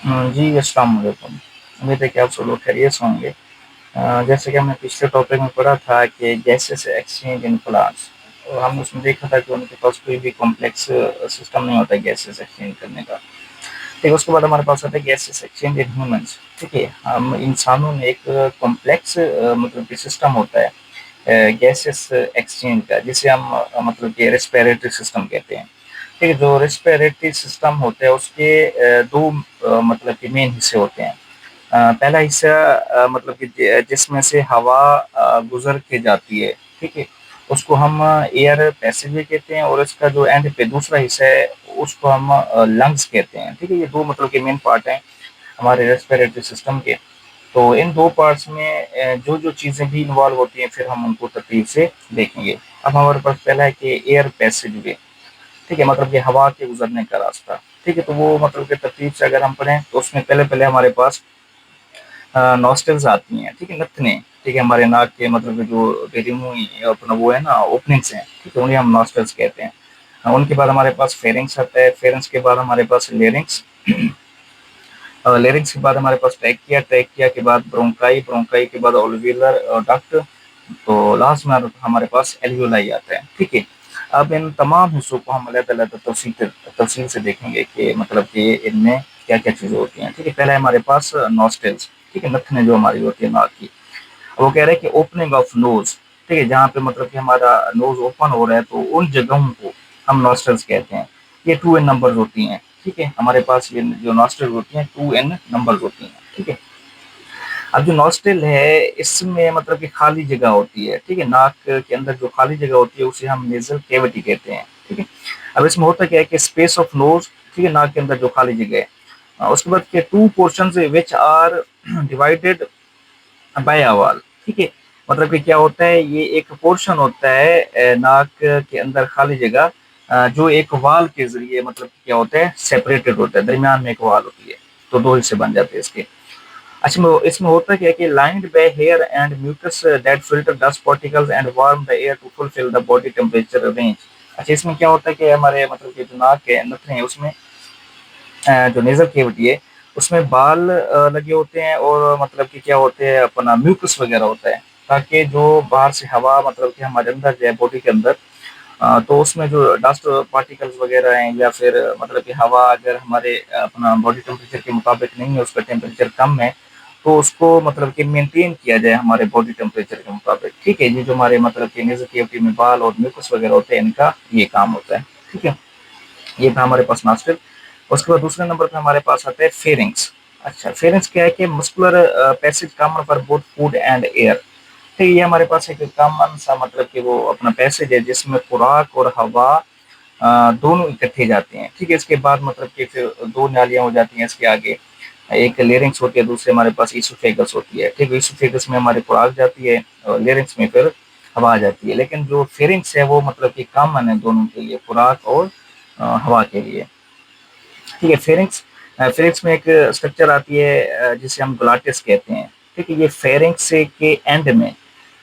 जी, अस्सलाम वालेकुम। उम्मीद है कि आप सब लोग खैरियत से होंगे। जैसे कि हमने पिछले टॉपिक में पढ़ा था कि गैसेस एक्सचेंज इन प्लांट्स, और हमने उसमें देखा था कि उनके पास कोई भी कॉम्प्लेक्स सिस्टम नहीं होता है गैसेस एक्सचेंज करने का। ठीक है, उसके बाद हमारे पास आता है गैसेस एक्सचेंज इन ह्यूमन्स। ठीक है, हम इंसानों में एक कॉम्प्लेक्स मतलब कि सिस्टम होता है गैसेस एक्सचेंज का, जिसे हम मतलब कि रेस्पिरेटरी सिस्टम कहते हैं। ठीक है, जो रेस्पिरेटरी सिस्टम होता है उसके दो मतलब कि मेन हिस्से होते हैं। पहला हिस्सा मतलब कि जिसमें से हवा गुजर के जाती है। ठीक है, उसको हम एयर पैसेज कहते हैं, और इसका जो एंड पे दूसरा हिस्सा है उसको हम लंग्स कहते हैं। ठीक है, ये दो मतलब के मेन पार्ट हैं हमारे रेस्पिरेटरी सिस्टम के। तो इन दो पार्ट्स में जो जो चीज़ें भी इन्वॉल्व होती हैं फिर हम उनको तरतीब से देखेंगे। अब हमारे पास पहला है कि एयर पैसेज वे। ठीक है, मतलब कि हवा के गुजरने का रास्ता। ठीक है, तो वो मतलब कि तरतीब से अगर हम पढ़ें तो उसमें पहले पहले हमारे पास नॉस्टल्स आती हैं। ठीक है, नथने। ठीक है, हमारे नाक के मतलब कि जो बेरी मुंह अपना वो है ना ओपनिंग्स हैं। ठीक है, उन्हें हम नॉस्टल्स कहते हैं। उनके बाद हमारे पास फेरिंग्स आता है। फेरिंग्स के बाद हमारे पास लेरिंग्स। लेरिंग्स के बाद हमारे पास ट्रैकिया। ट्रैकिया के बाद ब्रोंकाई। ब्रोंकाई के बाद ओल्विलर डक्ट। तो लास्ट में हमारे पास एल्वियोलाई आता है। ठीक है, अब इन तमाम हिस्सों को हम अलग-अलग तफसील से देखेंगे कि मतलब कि इनमें क्या-क्या चीज़ें होती हैं। ठीक है, पहला है हमारे पास नॉस्ट्रिल्स। ठीक है, नथने जो हमारी होती है नाक की। वो कह रहे हैं कि ओपनिंग ऑफ नोज़। ठीक है, जहाँ पे मतलब कि हमारा नोज़ ओपन हो रहा है तो उन जगहों को हम नॉस्ट्रिल्स कहते हैं। ये 2 एन नंबर्स होती हैं। ठीक है, हमारे पास ये जो नॉस्ट्रिल होती हैं 2 एन नंबर्स होती हैं। ठीक है, अब जो नॉस्ट्रिल है इसमें मतलब कि खाली जगह होती है। ठीक है, नाक के अंदर जो खाली जगह होती है उसे हम नेज़ल कैविटी कहते हैं। ठीक है, अब इसमें होता क्या है कि स्पेस ऑफ नोज़। ठीक है, नाक के अंदर जो खाली जगह है। उसके बाद के 2 portions which are divided by a wall. ठीक है, मतलब कि क्या होता है, ये एक पोर्शन होता है नाक के अंदर खाली जगह, जो एक वॉल के ज़रिए मतलब क्या होता है सेपरेटेड होता है, दरमियान में एक वॉल होती है। तो 2 हिस्से बन जाते हैं इसके। अच्छा, इसमें होता क्या है कि lined by hair and mucus that filter dust particles and warm the air to fulfil the body temperature range. अच्छा, इसमें क्या होता है कि हमारे मतलब कि जो नाक है, नथने हैं, उसमें जो नेज़ल कैविटी है उसमें बाल लगे होते हैं, और मतलब कि क्या होते हैं अपना म्यूकस वगैरह होता है, ताकि जो बाहर से हवा मतलब कि हमारे अंदर जाए बॉडी के अंदर। तो उसमें जो डस्ट पार्टिकल्स वगैरह हैं, या फिर मतलब कि हवा अगर हमारे अपना बॉडी टेम्परेचर के मुताबिक नहीं है, उसका टेम्परेचर कम है, तो उसको मतलब कि मेंटेन किया जाए हमारे बॉडी टेम्परेचर के मुताबिक। ठीक है, ये जो हमारे मतलब कि नेज़ल कैविटी में बाल और म्यूकस वगैरह होते हैं, इनका ये काम होता है। ठीक है, ये था हमारे पास नॉस्ट्रिल। उसके बाद दूसरे नंबर पे हमारे पास आता है फेरिंग्स। अच्छा, फेरिंग्स क्या है कि muscular passage common for both food and air. तो ये हमारे पास एक कॉमन सा मतलब कि वो अपना पैसेज है जिसमें खुराक और हवा दोनों इकट्ठे जाते हैं। ठीक है, इसके बाद मतलब कि फिर दो नालियां हो जाती हैं इसके आगे। एक लेरिंग्स होती है, दूसरे हमारे पास ईसोफेगस होती है। ठीक है, ईसोफेगस में हमारी खुराक जाती है और लेरिंग्स में फिर हवा आ जाती है। लेकिन जो फेरिंग्स है वो मतलब कि कॉमन है दोनों के लिए, खुराक और हवा के लिए। ठीक है, फेरिंग्स फेरिंग्स में एक स्ट्रक्चर आती है जिसे हम ग्लाटिस कहते हैं। ठीक है, ये फेरिंग्स के एंड में।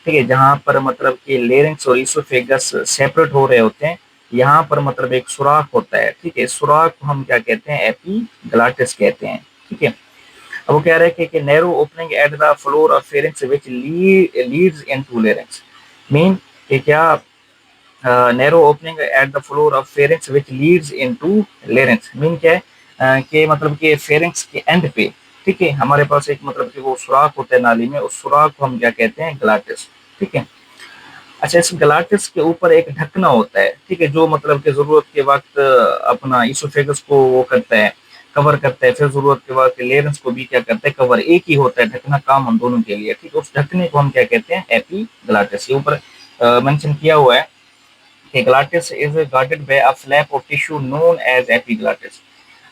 ठीक है, जहाँ पर मतलब कि लेरिंग्स और इसोफेगस सेपरेट हो रहे होते हैं, यहाँ पर मतलब एक सुराख होता है। ठीक है, सुराख को हम क्या कहते हैं, एपीग्लॉटिस कहते हैं। ठीक है, अब वो कह रहे हैं कि narrow opening at the floor of pharynx which Leeds into larynx. Mean कि क्या narrow opening at the floor of pharynx which Leeds into larynx. Mean क्या है कि मतलब कि फेरिंग्स के एंड पे। ठीक है, हमारे पास एक मतलब कि वो सुराख होता है नाली में, उस सुराख को हम क्या कहते हैं, ग्लाटिस। ठीक है, अच्छा, इस ग्लाटिस के ऊपर एक ढकना होता है। ठीक है, जो मतलब कि जरूरत के वक्त अपना इसोफेगस को वो करता है, कवर करता है, फिर जरूरत के वक्त लेरेंस को भी क्या करता है, कवर। एक ही होता है ढकना, काम हम दोनों के लिए। ठीक है, उस ढकने को हम क्या कहते हैं, एपीग्लॉटिस। ये ऊपर मेंशन किया हुआ है कि glottis is guarded by a flap of tissue known as epiglottis.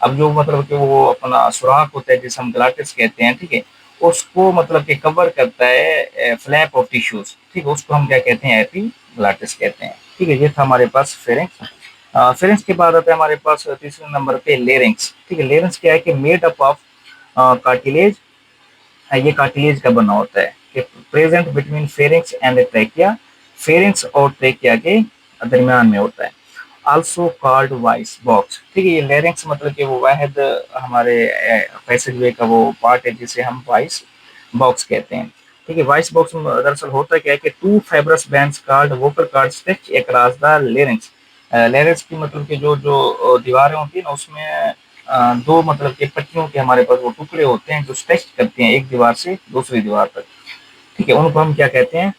अब जो मतलब कि वो अपना सुराख होता है जिसे हम ग्लॉटिस कहते हैं। ठीक है, उसको मतलब कि कवर करता है फ्लैप ऑफ टिश्यूज। ठीक है, उसको हम क्या कहते हैं, एपीग्लॉटिस कहते हैं। ठीक है, ये था हमारे पास फेरिंक्स। फेरिंक्स के बाद आता है हमारे पास तीसरे नंबर पे लेरिंग्स। ठीक है, लेरिंग्स क्या है कि मेड अप ऑफ कार्टिलेज। ये कार्टिलेज का बना होता है कि present between pharynx and trachea. Pharynx और ट्रेकिया के दरमियान में होता है। Also called voice box. ठीक है, ये लेरिंग्स मतलब कि वो वाहिद हमारे पैसेजवे का वो पार्ट है जिसे हम वॉइस बॉक्स कहते हैं। ठीक है, वॉइस बॉक्स में दरअसल होता क्या है कि two fibrous bands called vocal cord stretch across the larynx. Larynx की मतलब कि जो जो दीवारें होती है ना उसमें दो मतलब के पट्टियों के हमारे पास वो टुकड़े होते हैं जो स्ट्रेच करते हैं एक दीवार से दूसरी दीवार तक। ठीक है, उनको हम क्या कहते हैं,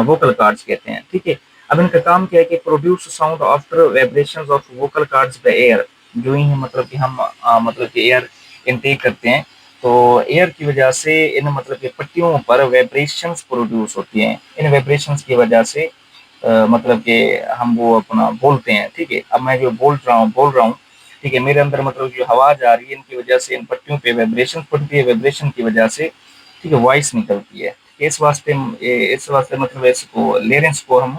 वोकल कार्ड्स कहते हैं। ठीक है, अब इनका काम क्या है कि produce sound after vibrations of vocal cords by air. जो ही मतलब कि हम मतलब कि एयर इनटेक करते हैं तो एयर की वजह से इन मतलब कि पट्टियों पर वाइब्रेशंस प्रोड्यूस होती हैं। इन वाइब्रेशंस की वजह से मतलब कि हम वो अपना बोलते हैं। ठीक है, अब मैं जो बोल रहा हूँ, ठीक है, मेरे अंदर मतलब जो हवा जा रही है इनकी वजह से इन पट्टियों पे वाइब्रेशन पड़ती है, वाइब्रेशन की वजह से ठीक है वॉइस निकलती है। इस वास्ते मतलब इसको लेरेंस को हम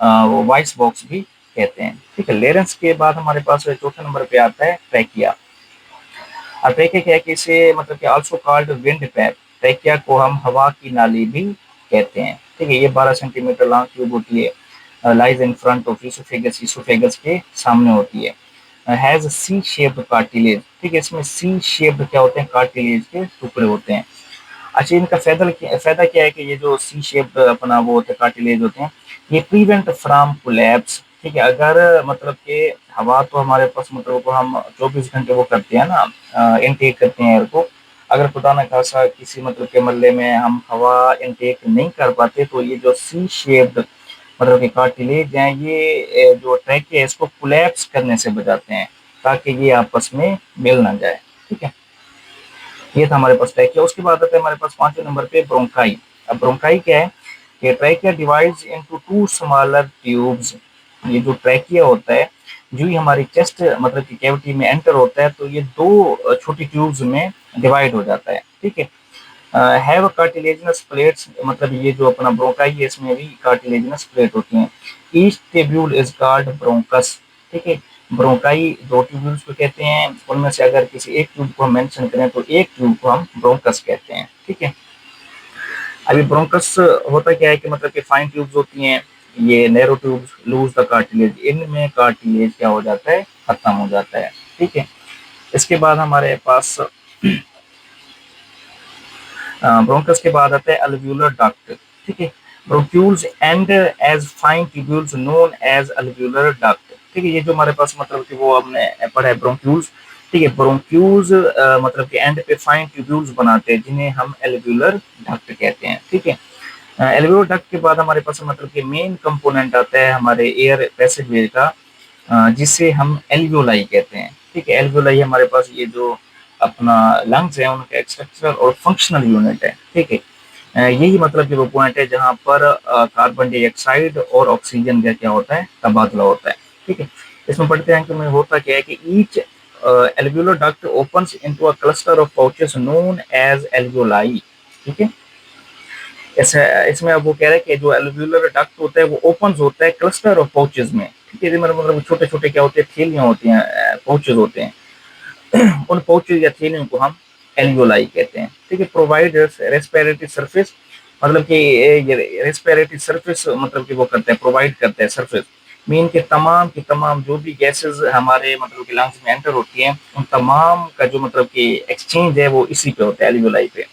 वो वॉइस बॉक्स भी कहते हैं। ठीक है, लेरेंस के बाद हमारे पास चौथे नंबर पे आता है ट्रैकिया। अब ट्रैकिया क्या है कि इसे मतलब कि also called wind pipe. Trachea को हम हवा की नाली भी कहते हैं। ठीक है, ये 12 सेंटीमीटर लॉन्ग ट्यूब होती है, lies in front of oesophagus, oesophagus के सामने होती है। Has C shaped cartilage. ठीक है, इसमें सी शेप्ड क्या होते हैं, कार्टिलेज के टुकड़े होते हैं। अच्छा, इनका फायदा क्या है कि ये जो सी शेप अपना वो होते हैं कार्टिलेज होते हैं, ये प्रिवेंट फ्रॉम कोलैप्स। ठीक है, अगर मतलब कि हवा तो हमारे पास मतलब को हम 24 घंटे वो करते हैं ना, इनटेक करते हैं एयर को। अगर खुदा न खासा किसी मतलब के मल्ले में हम हवा इनटेक नहीं कर पाते तो ये जो सी शेप्ड मतलब के कार्टिलेज हैं ये जो ट्रैक है इसको कोलैप्स करने से बचाते हैं ताकि ये आपस में मिल ना जाए। ठीक है, ये था हमारे पास ट्रैकिया। उसके बाद आता है हमारे पास 5वें नंबर पे ब्रोंकाई। अब ब्रोंकाई क्या है कि trachea divides into two smaller tubes. ये जो ट्रैकिया होता है जो ही हमारी चेस्ट मतलब की कैविटी में एंटर होता है तो ये दो छोटी ट्यूब्स में डिवाइड हो जाता है। ठीक है, हैव कार्टिलेजिनस प्लेट्स। मतलब ये जो अपना ब्रोंकाई है इसमें भी कार्टिलेजिनस प्लेट होती हैं। Each tubule is called bronchus. ठीक है, ब्रोंकाई दो ट्यूब्यूल्स को कहते हैं, उनमें से अगर किसी एक ट्यूब को हम मेंशन करें तो एक ट्यूब को हम ब्रोंकस कहते हैं। ठीक है, अभी ब्रोंकस होता क्या है कि मतलब कि फाइन ट्यूब्स होती हैं, ये narrow tubes lose the cartilage, इनमें कार्टिलेज क्या हो जाता है, खत्म हो जाता है। ठीक है, इसके बाद हमारे पास ब्रोंकस के बाद आता है अल्वियोलर डक्ट। ठीक है, bronchioles and as fine tubules known as alveolar duct. ठीक है, ये जो हमारे पास मतलब कि वो हमने पढ़ा है ब्रोंक्यूल्स। ठीक है, ब्रोंक्यूल्स मतलब कि एंड पे फाइन ट्यूब्यूल्स बनाते हैं जिन्हें हम एल्वियोलर डक्ट कहते हैं। ठीक है, एल्वियोलर डक्ट के बाद हमारे पास मतलब कि मेन कंपोनेंट आता है हमारे एयर पैसेजवे का, जिसे हम एल्वियोलाई कहते हैं। ठीक है, एल्वियोलाई हमारे पास ये जो अपना लंग्स है उनका एक स्ट्रक्चरल और फंक्शनल यूनिट है। ठीक है, यही मतलब कि वो पॉइंट है जहाँ पर कार्बन डाइऑक्साइड और ऑक्सीजन का क्या होता है, तबादला होता है। ठीक है, इसमें पढ़ते हैं कि में होता क्या है कि each alveolar duct opens into a cluster of pouches known as alveoli. ठीक है, ऐसा इसमें अब वो कह रहे हैं कि जो एल्वियोलर डक्ट होता है वो ओपन होता है क्लस्टर ऑफ पाउचेस में। ठीक है, मतलब छोटे छोटे क्या होते हैं, थैलियां होती हैं, पाउचेस होते हैं। उन पाउचेस या थैलियों को हम एल्वियोलाई कहते हैं। ठीक है, प्रोवाइड रेस्पिरेटरी सरफेस। मतलब कि ये रेस्पिरेटरी सरफेस मतलब कि वो करते हैं, प्रोवाइड करते हैं सरफेस मीन के तमाम की तमाम जो भी गैसेस हमारे मतलब कि लंग्स में एंटर होती हैं उन तमाम का जो मतलब कि एक्सचेंज है वो इसी पे होता है, एल्वियोलाई पे।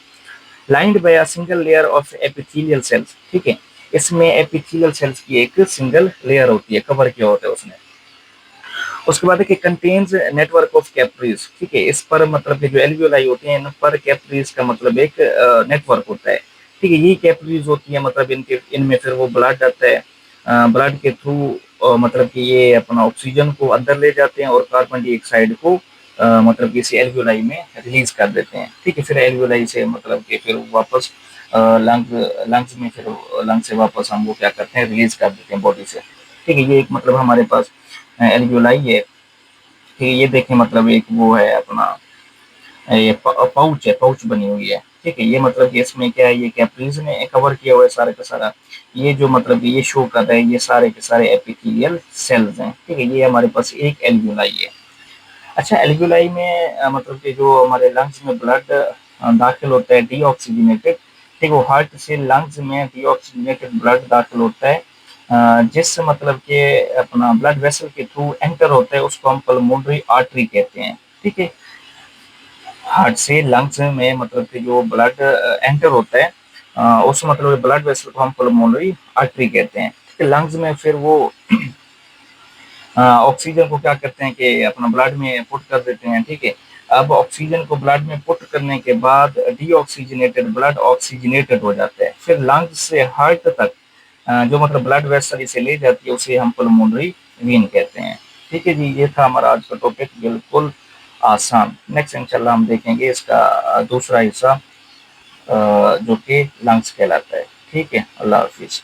Lined by a single layer of epithelial cells. ठीक है, इसमें एपिथेलियल सेल्स की एक सिंगल लेयर होती है, कवर किया होता है उसने। उसके बाद है कि कंटेन्स नेटवर्क ऑफ कैपिलरीज। ठीक है, इस पर मतलब कि जो एल्वियोलाई होते हैं इन पर कैपिलरीज का मतलब एक नेटवर्क होता है। ठीक है, यही कैपिलरीज होती है मतलब इनके इनमें फिर वो ब्लड आता है, ब्लड के थ्रू मतलब कि ये अपना ऑक्सीजन को अंदर ले जाते हैं और कार्बन डाइऑक्साइड को मतलब कि इसी एल्वियोलाई में रिलीज कर देते हैं। ठीक है, फिर एल्वियोलाई से मतलब कि फिर वापस लंग्स में, फिर लंग से वापस हम वो क्या करते हैं, रिलीज कर देते हैं बॉडी से। ठीक है, ये एक मतलब हमारे पास एल्वियोलाई है। ठीक है, ये देखें मतलब एक वो है अपना ये पाउच है, पाउच बनी हुई है। ठीक है, ये मतलब कि इसमें क्या है, ये कैपिलरीज ने कवर किया हुआ है सारा का सारा। ये जो मतलब ये शो कर रहा है ये सारे के सारे एपिथेलियल सेल्स हैं। ठीक है, ये हमारे पास एक एल्वियोलाई है। अच्छा, एल्वियोलाई में मतलब कि जो हमारे लंग्स में ब्लड दाखिल होता है डीऑक्सीजनेटेड। ठीक है, वो हार्ट से लंग्स में डीऑक्सीजनेटेड ब्लड दाखिल होता है जिस मतलब के अपना ब्लड वेसल के थ्रू एंटर होता है उसको हम पल्मोनरी आर्टरी कहते हैं। ठीक है, हार्ट से लंग्स में मतलब कि जो ब्लड एंटर होता है उस मतलब ब्लड वेसल को हम पल्मोनरी आर्टरी कहते हैं। ठीक है, लंग्स में फिर वो ऑक्सीजन को क्या करते हैं कि अपना ब्लड में पुट कर देते हैं। ठीक है, अब ऑक्सीजन को ब्लड में पुट करने के बाद डीऑक्सीजनेटेड ब्लड ऑक्सीजनेटेड हो जाता है, फिर लंग्स से हार्ट तक जो मतलब ब्लड वेसल इसे ले जाती है उसे हम पल्मोनरी वेन कहते हैं। ठीक है जी, ये था हमारा आज का टॉपिक, बिल्कुल आसान। नेक्स्ट इंशाल्लाह हम देखेंगे इसका दूसरा हिस्सा जो कि लंग्स कहलाता है। ठीक है, अल्लाह हाफिज।